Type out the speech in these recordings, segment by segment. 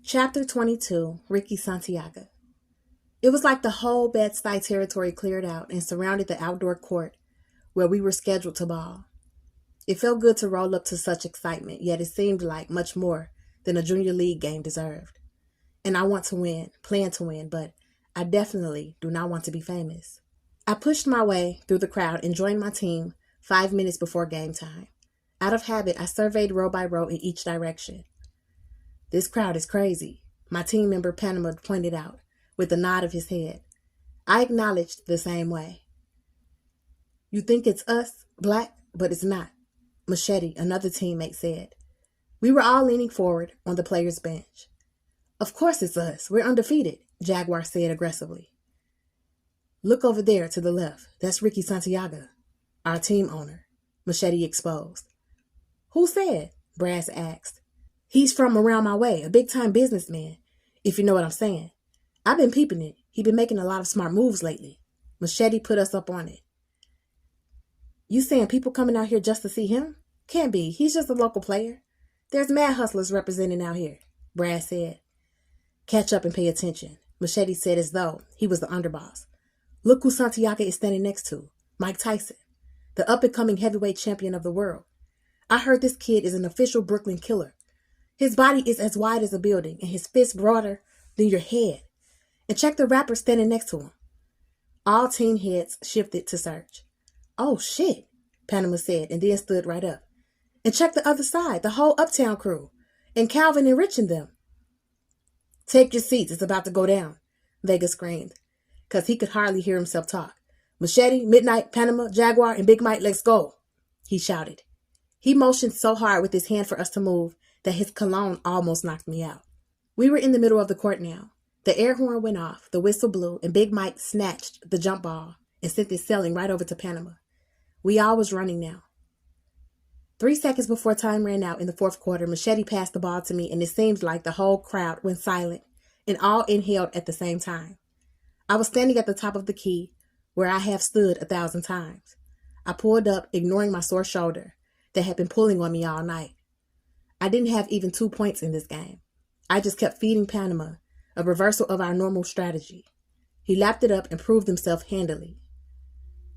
Chapter 22, Ricky Santiaga. It was like the whole Bed-Stuy territory cleared out and surrounded the outdoor court where we were scheduled to ball. It felt good to roll up to such excitement, yet it seemed like much more than a junior league game deserved. And I want to win, plan to win, but I definitely do not want to be famous. I pushed my way through the crowd and joined my team 5 minutes before game time. Out of habit, I surveyed row by row in each direction. "This crowd is crazy," my team member Panama pointed out, with a nod of his head. I acknowledged the same way. "You think it's us, black, but it's not," Machete, another teammate, said. We were all leaning forward on the players' bench. "Of course it's us. We're undefeated," Jaguar said aggressively. "Look over there to the left. That's Ricky Santiaga, our team owner," Machete exposed. "Who said?" Brass asked. "He's from around my way, a big-time businessman, if you know what I'm saying. I've been peeping it. He's been making a lot of smart moves lately." Machete put us up on it. "You saying people coming out here just to see him? Can't be. He's just a local player. There's mad hustlers representing out here," Brad said. "Catch up and pay attention," Machete said as though he was the underboss. "Look who Santiago is standing next to, Mike Tyson, the up-and-coming heavyweight champion of the world. I heard this kid is an official Brooklyn killer. His body is as wide as a building and his fist broader than your head. And check the rapper standing next to him." All team heads shifted to search. "Oh, shit," Panama said, and then stood right up. "And check the other side, the whole Uptown crew, and Calvin and Rich and them." "Take your seats, it's about to go down," Vega screamed, because he could hardly hear himself talk. "Machete, Midnight, Panama, Jaguar, and Big Mike, let's go," he shouted. He motioned so hard with his hand for us to move that his cologne almost knocked me out. We were in the middle of the court now. The air horn went off, the whistle blew, and Big Mike snatched the jump ball and sent it sailing right over to Panama. We all was running now. 3 seconds before time ran out in the fourth quarter, Machete passed the ball to me, and it seemed like the whole crowd went silent and all inhaled at the same time. I was standing at the top of the key, where I have stood 1,000 times. I pulled up, ignoring my sore shoulder that had been pulling on me all night. I didn't have even 2 points in this game. I just kept feeding Panama, a reversal of our normal strategy. He lapped it up and proved himself handily.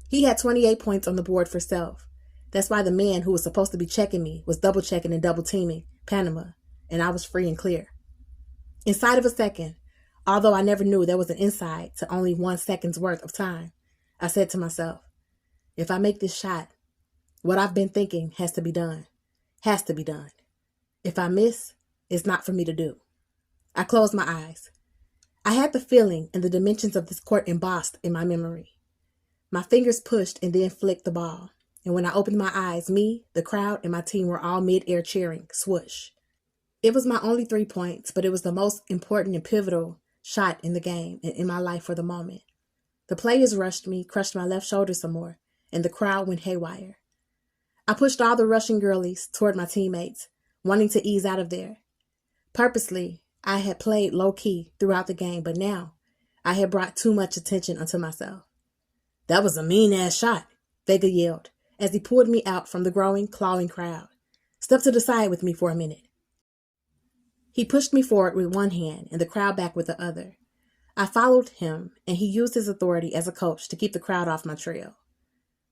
He had 28 points on the board for self. That's why the man who was supposed to be checking me was double-checking and double-teaming Panama, and I was free and clear. Inside of a second, although I never knew there was an inside to only 1 second's worth of time, I said to myself, if I make this shot, what I've been thinking has to be done. Has to be done. If I miss, it's not for me to do. I closed my eyes. I had the feeling and the dimensions of this court embossed in my memory. My fingers pushed and then flicked the ball. And when I opened my eyes, me, the crowd, and my team were all mid-air cheering, swoosh. It was my only 3 points, but it was the most important and pivotal shot in the game and in my life for the moment. The players rushed me, crushed my left shoulder some more, and the crowd went haywire. I pushed all the rushing girlies toward my teammates, wanting to ease out of there. Purposely, I had played low-key throughout the game, but now I had brought too much attention unto myself. "That was a mean-ass shot," Vega yelled, as he pulled me out from the growing, clawing crowd. "Step to the side with me for a minute." He pushed me forward with one hand and the crowd back with the other. I followed him, and he used his authority as a coach to keep the crowd off my trail.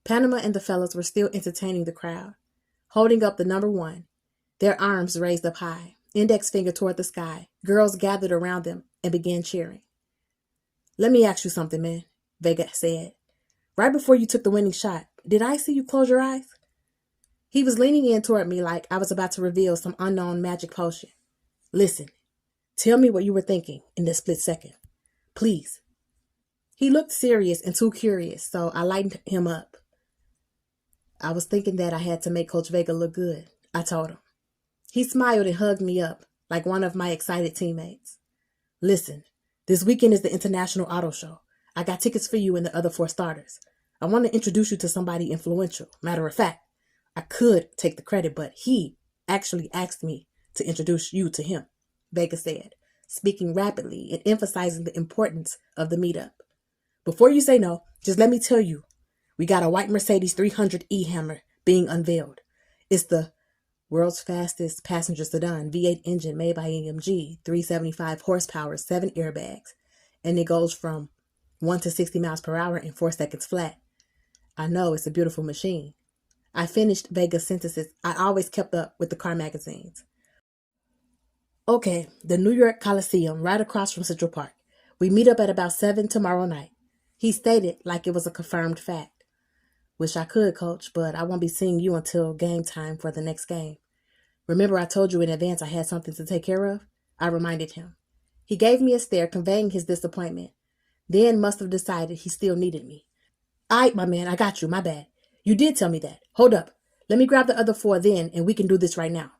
Panama and the fellas were still entertaining the crowd, holding up the number 1, their arms raised up high, index finger toward the sky. Girls gathered around them and began cheering. "Let me ask you something, man," Vega said. "Right before you took the winning shot, did I see you close your eyes?" He was leaning in toward me like I was about to reveal some unknown magic potion. "Listen, tell me what you were thinking in this split second. Please." He looked serious and too curious, so I lightened him up. "I was thinking that I had to make Coach Vega look good," I told him. He smiled and hugged me up like one of my excited teammates. "Listen, this weekend is the International Auto Show. I got tickets for you and the other 4 starters. I want to introduce you to somebody influential. Matter of fact, I could take the credit, but he actually asked me to introduce you to him," Vega said, speaking rapidly and emphasizing the importance of the meetup. "Before you say no, just let me tell you, we got a white Mercedes 300E Hammer being unveiled. It's the World's fastest passenger sedan, V8 engine made by AMG, 375 horsepower, 7 airbags, and it goes from 1 to 60 miles per hour in 4 seconds flat. I know, it's a beautiful machine. I finished Vega's sentences. I always kept up with the car magazines. Okay, the New York Coliseum, right across from Central Park. We meet up at about 7 tomorrow night. He stated like it was a confirmed fact. Wish I could, Coach, but I won't be seeing you until game time for the next game. Remember I told you in advance I had something to take care of? I reminded him. He gave me a stare, conveying his disappointment. Then must have decided he still needed me. All right, my man, I got you, my bad. You did tell me that. Hold up. Let me grab the other 4 then, and we can do this right now.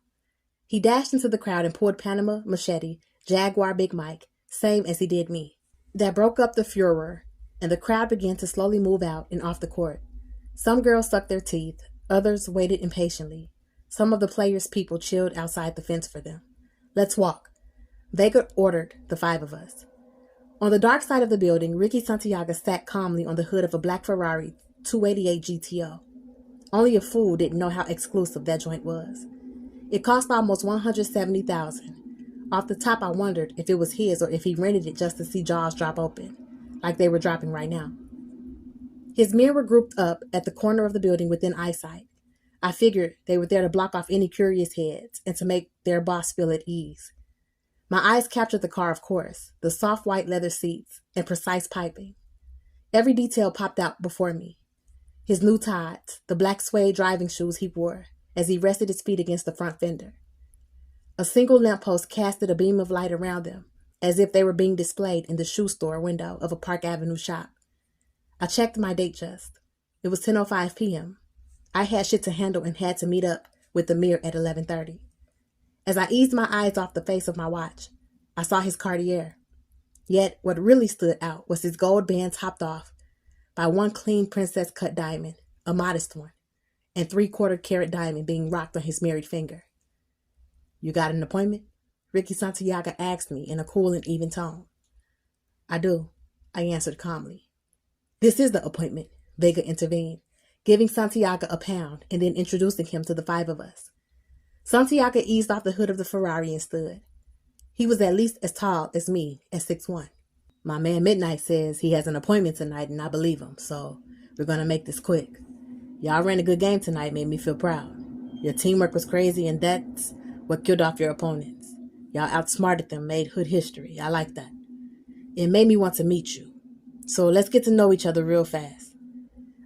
He dashed into the crowd and pulled Panama, Machete, Jaguar, Big Mike, same as he did me. That broke up the furor, and the crowd began to slowly move out and off the court. Some girls sucked their teeth, others waited impatiently. Some of the players' people chilled outside the fence for them. Let's walk. Vega ordered the 5 of us. On the dark side of the building, Ricky Santiaga sat calmly on the hood of a black Ferrari 288 GTO. Only a fool didn't know how exclusive that joint was. It cost almost $170,000. Off the top, I wondered if it was his or if he rented it just to see jaws drop open, like they were dropping right now. His men were grouped up at the corner of the building within eyesight. I figured they were there to block off any curious heads and to make their boss feel at ease. My eyes captured the car, of course, the soft white leather seats and precise piping. Every detail popped out before me. His new tights, the black suede driving shoes he wore as he rested his feet against the front fender. A single lamppost casted a beam of light around them, as if they were being displayed in the shoe store window of a Park Avenue shop. I checked my date just. It was 10:05 p.m. I had shit to handle and had to meet up with the mirror at 11:30. As I eased my eyes off the face of my watch, I saw his Cartier. Yet what really stood out was his gold band topped off by one clean princess cut diamond, a modest one, and 3/4 carat diamond being rocked on his married finger. You got an appointment? Ricky Santiaga asked me in a cool and even tone. I do, I answered calmly. This is the appointment, Vega intervened, giving Santiaga a pound and then introducing him to the 5 of us. Santiaga eased off the hood of the Ferrari and stood. He was at least as tall as me at 6'1". My man Midnight says he has an appointment tonight and I believe him, so we're going to make this quick. Y'all ran a good game tonight, made me feel proud. Your teamwork was crazy and that's what killed off your opponents. Y'all outsmarted them, made hood history. I like that. It made me want to meet you. So let's get to know each other real fast.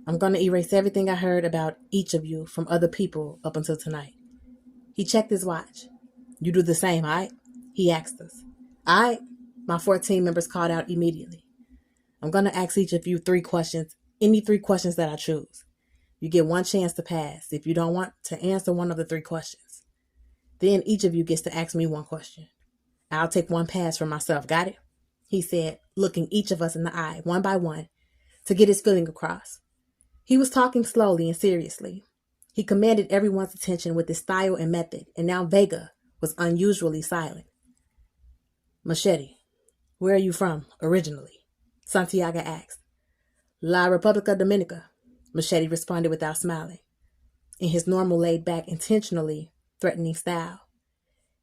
I'm going to erase everything I heard about each of you from other people up until tonight. He checked his watch. You do the same, all right? He asked us. All right, my 4 team members called out immediately. I'm going to ask each of you 3 questions, any 3 questions that I choose. You get 1 chance to pass if you don't want to answer one of the 3 questions. Then each of you gets to ask me 1 question. I'll take 1 pass for myself, got it? He said, looking each of us in the eye, one by one, to get his feeling across. He was talking slowly and seriously. He commanded everyone's attention with his style and method, and now Vega was unusually silent. Machete, where are you from, originally? Santiago asked. La República Dominica, Machete responded without smiling, in his normal laid-back, intentionally threatening style.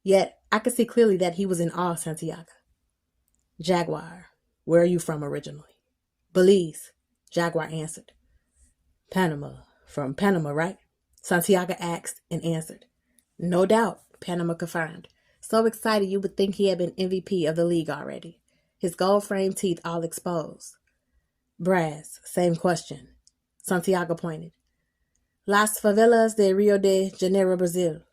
Yet, I could see clearly that he was in awe of Santiago. Jaguar, where are you from originally? Belize, Jaguar answered. Panama, from Panama, right? Santiago asked and answered. No doubt, Panama confirmed. So excited you would think he had been MVP of the league already. His gold-framed teeth all exposed. Brass, same question. Santiago pointed. Las favelas de Rio de Janeiro, Brazil.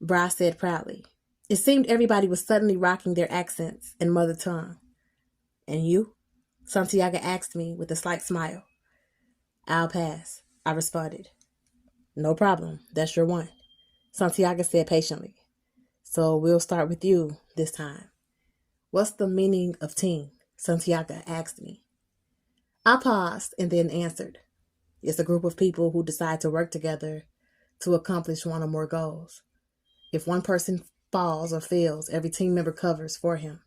Brass said proudly. It seemed everybody was suddenly rocking their accents and mother tongue. And you? Santiago asked me with a slight smile. I'll pass, I responded. No problem, that's your 1. Santiago said patiently. So we'll start with you this time. What's the meaning of team? Santiago asked me. I paused and then answered. It's a group of people who decide to work together to accomplish one or more goals. If one person falls or fails, every team member covers for him.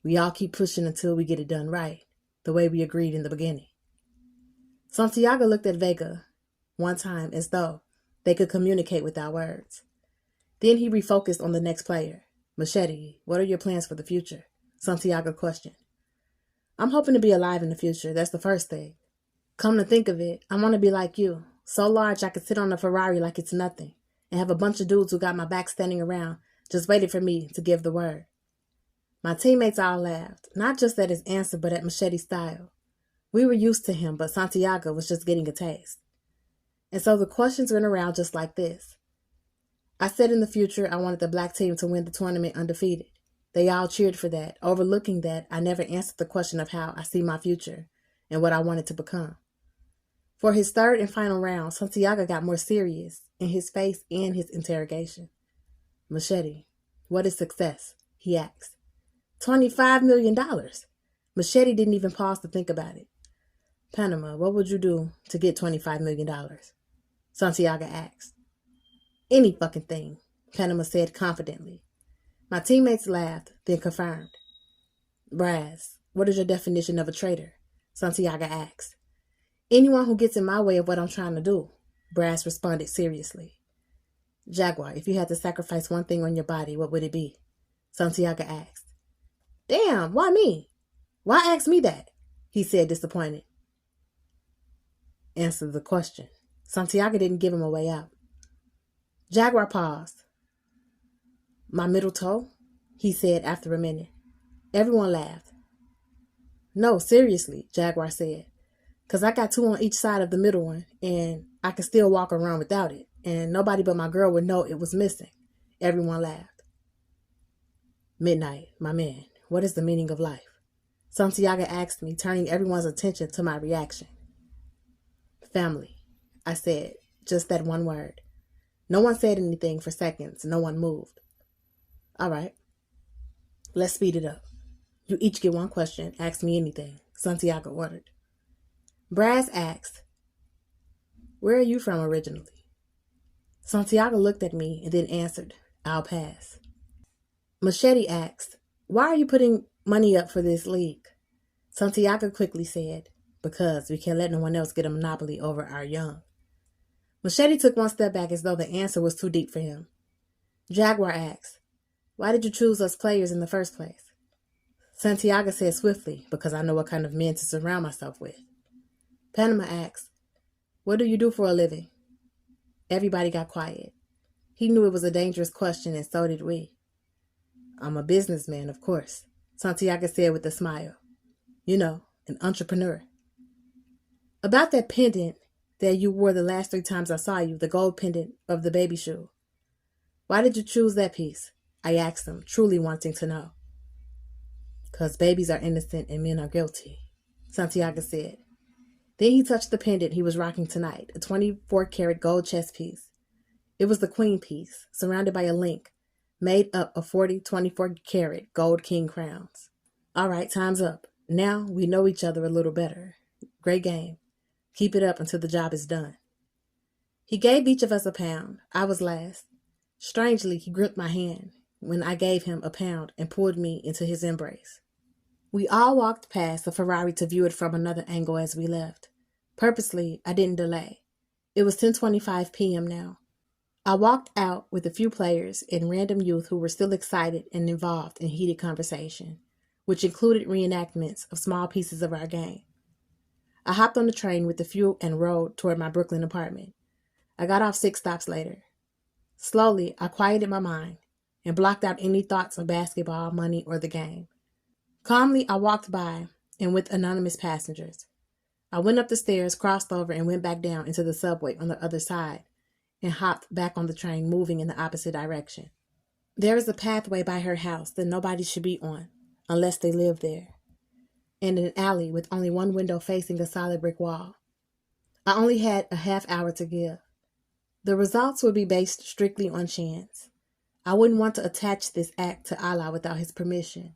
We all keep pushing until we get it done right, the way we agreed in the beginning. Santiago looked at Vega one time as though they could communicate without words. Then he refocused on the next player. Machete, what are your plans for the future? Santiago questioned. I'm hoping to be alive in the future. That's the first thing. Come to think of it, I want to be like you. So large I could sit on a Ferrari like it's nothing and have a bunch of dudes who got my back standing around just waiting for me to give the word. My teammates all laughed, not just at his answer but at Machete's style. We were used to him, but Santiago was just getting a taste. And so the questions went around just like this. I said in the future I wanted the black team to win the tournament undefeated. They all cheered for that. Overlooking that, I never answered the question of how I see my future and what I wanted to become. For his third and final round, Santiago got more serious in his face and his interrogation. Machete, what is success? He asked. $25 million. Machete didn't even pause to think about it. Panama, what would you do to get $25 million? Santiago asked. Any fucking thing, Panama said confidently. My teammates laughed, then confirmed. Braz, what is your definition of a traitor? Santiago asked. Anyone who gets in my way of what I'm trying to do, Braz responded seriously. Jaguar, if you had to sacrifice one thing on your body, what would it be? Santiago asked. Damn, why me? Why ask me that? He said, disappointed. Answer the question. Santiago didn't give him a way out. Jaguar paused. My middle toe? He said after a minute. Everyone laughed. No, seriously, Jaguar said. Because I got two on each side of the middle one, and I can still walk around without it, and nobody but my girl would know it was missing. Everyone laughed. Midnight, my man, what is the meaning of life? Santiago asked me, turning everyone's attention to my reaction. Family, I said, just that one word. No one said anything for seconds. No one moved. All right, let's speed it up. You each get one question. Ask me anything, Santiago ordered. Braz asked, where are you from originally? Santiago looked at me and then answered, I'll pass. Machete asked, why are you putting money up for this league? Santiago quickly said, because we can't let no one else get a monopoly over our young. Machete took one step back as though the answer was too deep for him. Jaguar asked, why did you choose us players in the first place? Santiago said swiftly, because I know what kind of men to surround myself with. Panama asked, what do you do for a living? Everybody got quiet. He knew it was a dangerous question, and so did we. I'm a businessman, of course, Santiago said with a smile. You know, an entrepreneur. About that pendant that you wore the last 3 times I saw you, the gold pendant of the baby shoe. Why did you choose that piece? I asked him, truly wanting to know. Because babies are innocent and men are guilty, Santiago said. Then he touched the pendant he was rocking tonight, a 24-karat gold chess piece. It was the queen piece, surrounded by a link, made up of 40 24-karat gold king crowns. All right, time's up. Now we know each other a little better. Great game. Keep it up until the job is done. He gave each of us a pound. I was last. Strangely, he gripped my hand when I gave him a pound and pulled me into his embrace. We all walked past the Ferrari to view it from another angle as we left. Purposely, I didn't delay. It was 10:25 p.m. now. I walked out with a few players and random youth who were still excited and involved in heated conversation, which included reenactments of small pieces of our game. I hopped on the train with the few and rode toward my Brooklyn apartment. I got off 6 stops later. Slowly, I quieted my mind and blocked out any thoughts of basketball, money, or the game. Calmly, I walked by and with anonymous passengers. I went up the stairs, crossed over, and went back down into the subway on the other side and hopped back on the train, moving in the opposite direction. There is a pathway by her house that nobody should be on unless they live there, and an alley with only one window facing a solid brick wall. I only had a half hour to give. The results would be based strictly on chance. I wouldn't want to attach this act to Allah without his permission.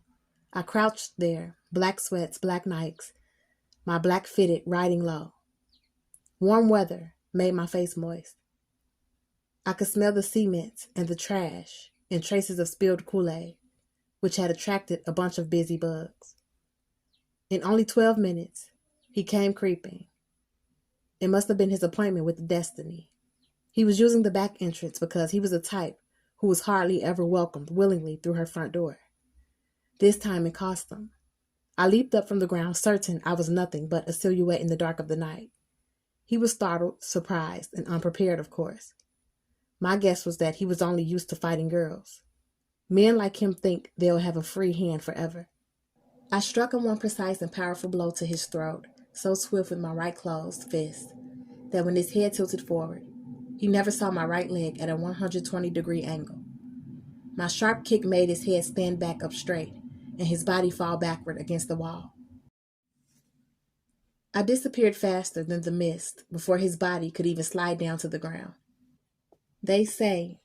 I crouched there, black sweats, black Nikes, my black fitted riding low. Warm weather made my face moist. I could smell the cement and the trash and traces of spilled Kool-Aid, which had attracted a bunch of busy bugs. In only 12 minutes, he came creeping. It must have been his appointment with destiny. He was using the back entrance because he was the type who was hardly ever welcomed willingly through her front door. This time it cost them. I leaped up from the ground, certain I was nothing but a silhouette in the dark of the night. He was startled, surprised, and unprepared, of course. My guess was that he was only used to fighting girls. Men like him think they'll have a free hand forever. I struck him one precise and powerful blow to his throat, so swift with my right closed fist, that when his head tilted forward, he never saw my right leg at a 120-degree angle. My sharp kick made his head stand back up straight, and his body fall backward against the wall. I disappeared faster than the mist before his body could even slide down to the ground. They say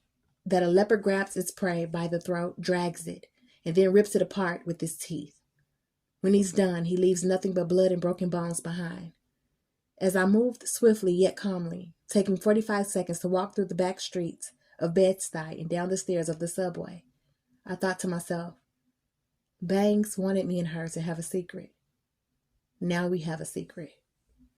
that a leopard grabs its prey by the throat, drags it, and then rips it apart with his teeth. When he's done, he leaves nothing but blood and broken bones behind. As I moved swiftly yet calmly, taking 45 seconds to walk through the back streets of Bed-Stuy and down the stairs of the subway, I thought to myself, Banks wanted me and her to have a secret. Now we have a secret.